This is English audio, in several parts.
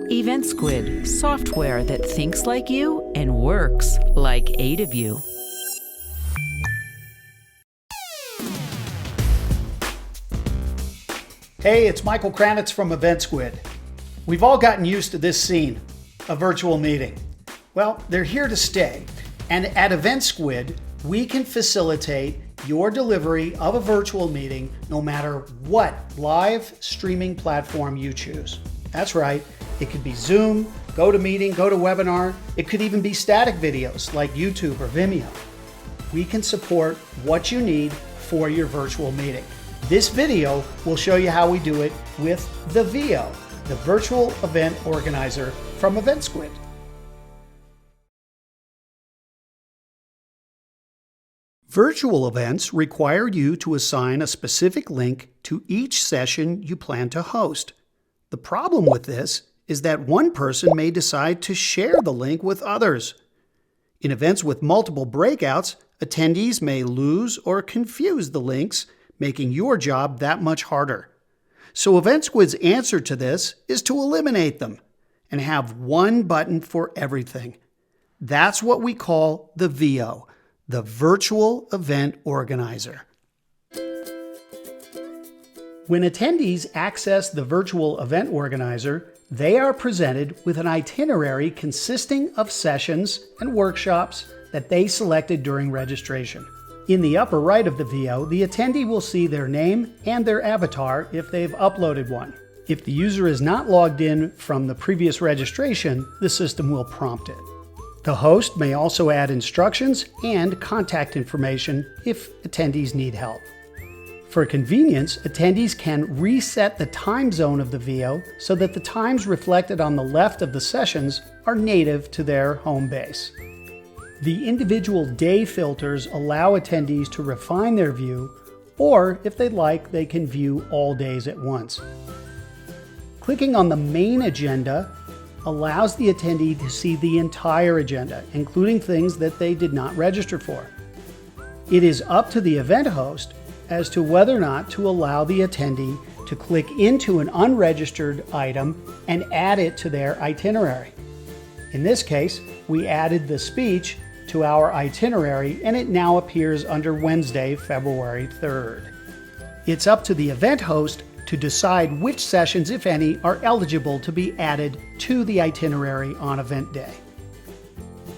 Eventsquid, software that thinks like you and works like 8 of you. Hey, it's Michael Kranitz from Eventsquid. We've all gotten used to this scene, a virtual meeting. Well, they're here to stay. And at Eventsquid, we can facilitate your delivery of a virtual meeting no matter what live streaming platform you choose. That's right. It could be Zoom, GoToMeeting, GoToWebinar. It could even be static videos like YouTube or Vimeo. We can support what you need for your virtual meeting. This video will show you how we do it with the VEO, the Virtual Event Organizer from Eventsquid. Virtual events require you to assign a specific link to each session you plan to host. The problem with this is that one person may decide to share the link with others. In events with multiple breakouts, attendees may lose or confuse the links, making your job that much harder. So Eventsquid's answer to this is to eliminate them and have one button for everything. That's what we call the VEO, the Virtual Event Organizer. When attendees access the Virtual Event Organizer, they are presented with an itinerary consisting of sessions and workshops that they selected during registration. In the upper right of the VEO, the attendee will see their name and their avatar if they've uploaded one. If the user is not logged in from the previous registration, the system will prompt it. The host may also add instructions and contact information if attendees need help. For convenience, attendees can reset the time zone of the VEO so that the times reflected on the left of the sessions are native to their home base. The individual day filters allow attendees to refine their view, or if they'd like, they can view all days at once. Clicking on the main agenda allows the attendee to see the entire agenda, including things that they did not register for. It is up to the event host as to whether or not to allow the attendee to click into an unregistered item and add it to their itinerary. In this case, we added the speech to our itinerary and it now appears under Wednesday, February 3rd. It's up to the event host to decide which sessions, if any, are eligible to be added to the itinerary on event day.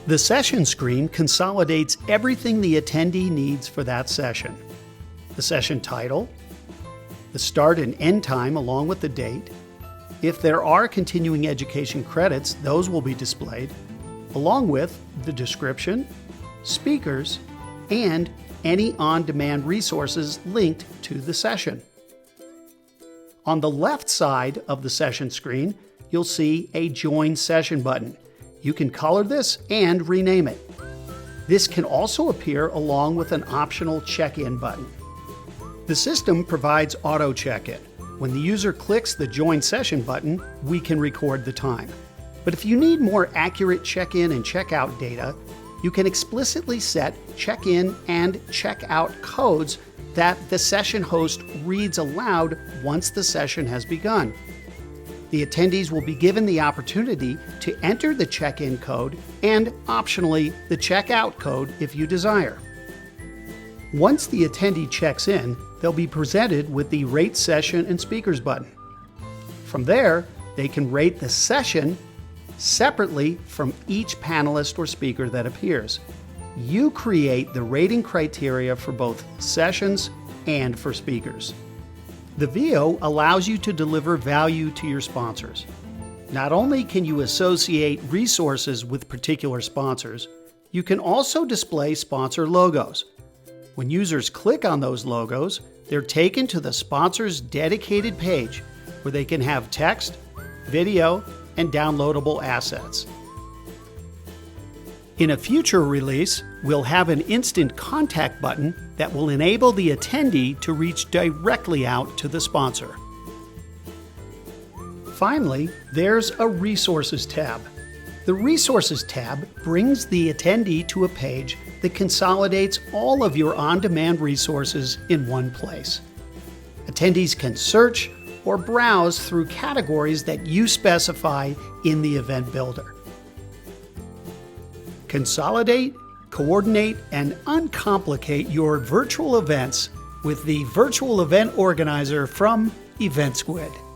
The session screen consolidates everything the attendee needs for that session. The session title, the start and end time along with the date. If there are continuing education credits, those will be displayed, along with the description, speakers, and any on-demand resources linked to the session. On the left side of the session screen, you'll see a Join Session button. You can color this and rename it. This can also appear along with an optional check-in button. The system provides auto check-in. When the user clicks the Join Session button, we can record the time. But if you need more accurate check-in and check-out data, you can explicitly set check-in and check-out codes that the session host reads aloud once the session has begun. The attendees will be given the opportunity to enter the check-in code and, optionally, the check-out code if you desire. Once the attendee checks in, they'll be presented with the Rate Session and Speakers button. From there, they can rate the session separately from each panelist or speaker that appears. You create the rating criteria for both sessions and for speakers. The VEO allows you to deliver value to your sponsors. Not only can you associate resources with particular sponsors, you can also display sponsor logos. When users click on those logos, they're taken to the sponsor's dedicated page where they can have text, video, and downloadable assets. In a future release, we'll have an instant contact button that will enable the attendee to reach directly out to the sponsor. Finally, there's a Resources tab. The Resources tab brings the attendee to a page that consolidates all of your on-demand resources in one place. Attendees can search, or browse through categories that you specify in the event builder. Consolidate, coordinate, and uncomplicate your virtual events with the Virtual Event Organizer from Eventsquid.